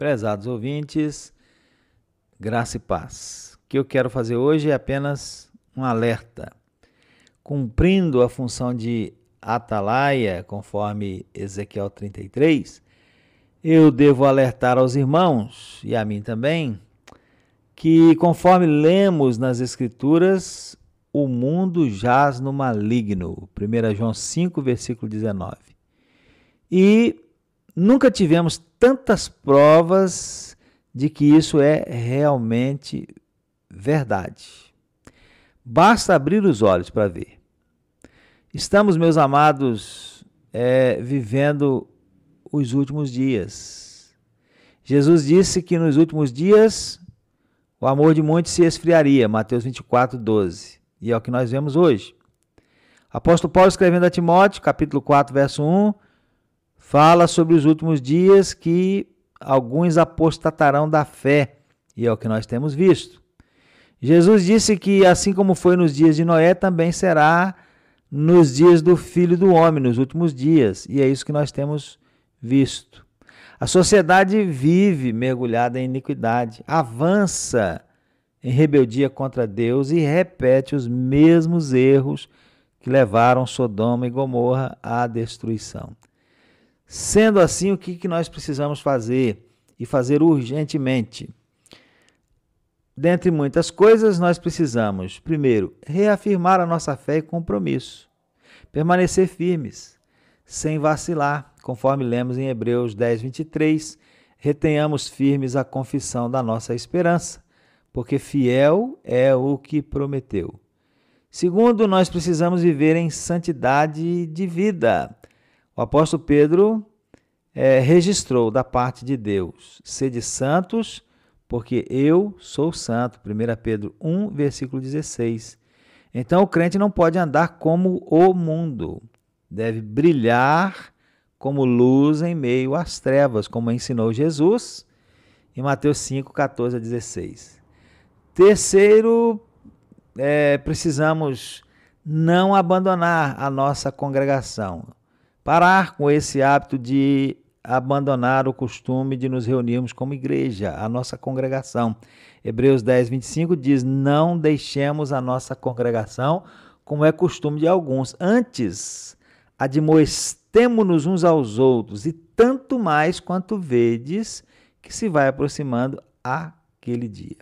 Prezados ouvintes, graça e paz. O que eu quero fazer hoje é apenas um alerta. Cumprindo a função de atalaia, conforme Ezequiel 33, eu devo alertar aos irmãos, e a mim também, que conforme lemos nas Escrituras, o mundo jaz no maligno. 1 João 5, versículo 19. E nunca tivemos tantas provas de que isso é realmente verdade. Basta abrir os olhos para ver. Estamos, meus amados, vivendo os últimos dias. Jesus disse que nos últimos dias o amor de muitos se esfriaria, Mateus 24, 12. E é o que nós vemos hoje. Apóstolo Paulo, escrevendo a Timóteo, capítulo 4, verso 1, fala sobre os últimos dias que alguns apostatarão da fé, e é o que nós temos visto. Jesus disse que assim como foi nos dias de Noé, também será nos dias do Filho do Homem, nos últimos dias, e é isso que nós temos visto. A sociedade vive mergulhada em iniquidade, avança em rebeldia contra Deus e repete os mesmos erros que levaram Sodoma e Gomorra à destruição. Sendo assim, o que nós precisamos fazer e fazer urgentemente? Dentre muitas coisas, nós precisamos, primeiro, reafirmar a nossa fé e compromisso, permanecer firmes, sem vacilar, conforme lemos em Hebreus 10, 23, retenhamos firmes a confissão da nossa esperança, porque fiel é o que prometeu. Segundo, nós precisamos viver em santidade de vida. O apóstolo Pedro registrou da parte de Deus: sede santos, porque eu sou santo. 1 Pedro 1, versículo 16. Então o crente não pode andar como o mundo. Deve brilhar como luz em meio às trevas, como ensinou Jesus em Mateus 5, 14 a 16. Terceiro, precisamos não abandonar a nossa congregação. Parar com esse hábito de abandonar o costume de nos reunirmos como igreja, a nossa congregação. Hebreus 10, 25 diz: não deixemos a nossa congregação, como é costume de alguns. Antes, admoestemo-nos uns aos outros, e tanto mais quanto vedes que se vai aproximando aquele dia.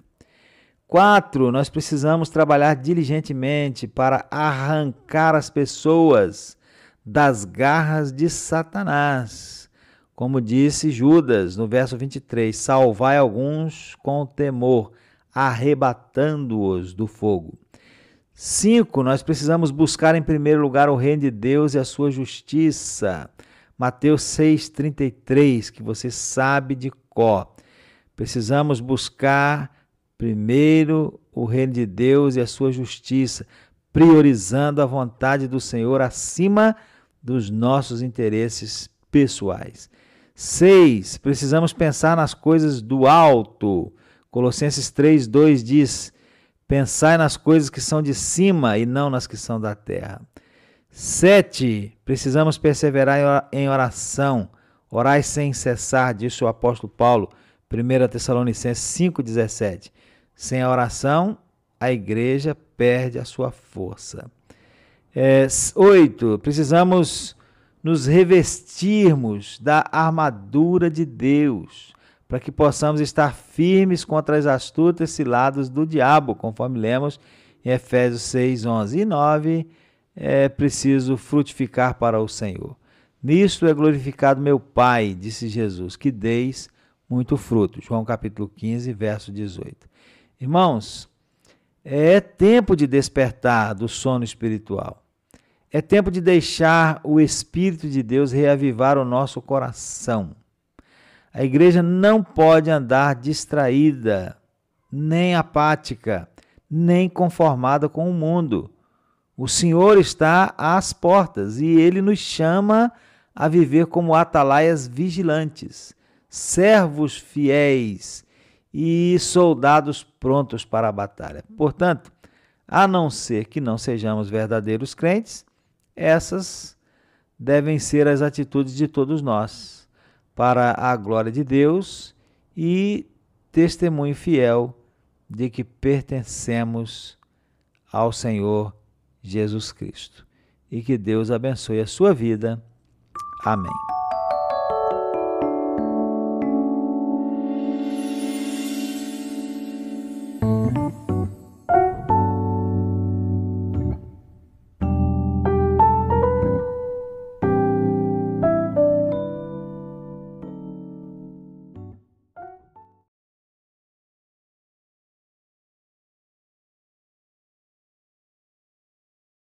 4, nós precisamos trabalhar diligentemente para arrancar as pessoas das garras de Satanás. Como disse Judas no verso 23, salvai alguns com temor, arrebatando-os do fogo. 5, nós precisamos buscar em primeiro lugar o reino de Deus e a sua justiça. Mateus 6,33, que você sabe de cor. Precisamos buscar primeiro o reino de Deus e a sua justiça, priorizando a vontade do Senhor acima dos nossos interesses pessoais. 6, precisamos pensar nas coisas do alto. Colossenses 3:2 diz: pensai nas coisas que são de cima e não nas que são da terra. 7, precisamos perseverar em oração. Orai sem cessar, disse o apóstolo Paulo, 1 Tessalonicenses 5:17. Sem a oração, a igreja perde a sua força. 8, precisamos nos revestirmos da armadura de Deus, para que possamos estar firmes contra as astutas ciladas do diabo, conforme lemos em Efésios 6:11. E 9, é preciso frutificar para o Senhor. Nisto é glorificado meu Pai, disse Jesus, que deis muito fruto. João capítulo 15, verso 18. Irmãos, é tempo de despertar do sono espiritual. É tempo de deixar o Espírito de Deus reavivar o nosso coração. A igreja não pode andar distraída, nem apática, nem conformada com o mundo. O Senhor está às portas e Ele nos chama a viver como atalaias vigilantes, servos fiéis e soldados prontos para a batalha. Portanto, a não ser que não sejamos verdadeiros crentes, essas devem ser as atitudes de todos nós, para a glória de Deus e testemunho fiel de que pertencemos ao Senhor Jesus Cristo. E que Deus abençoe a sua vida. Amém.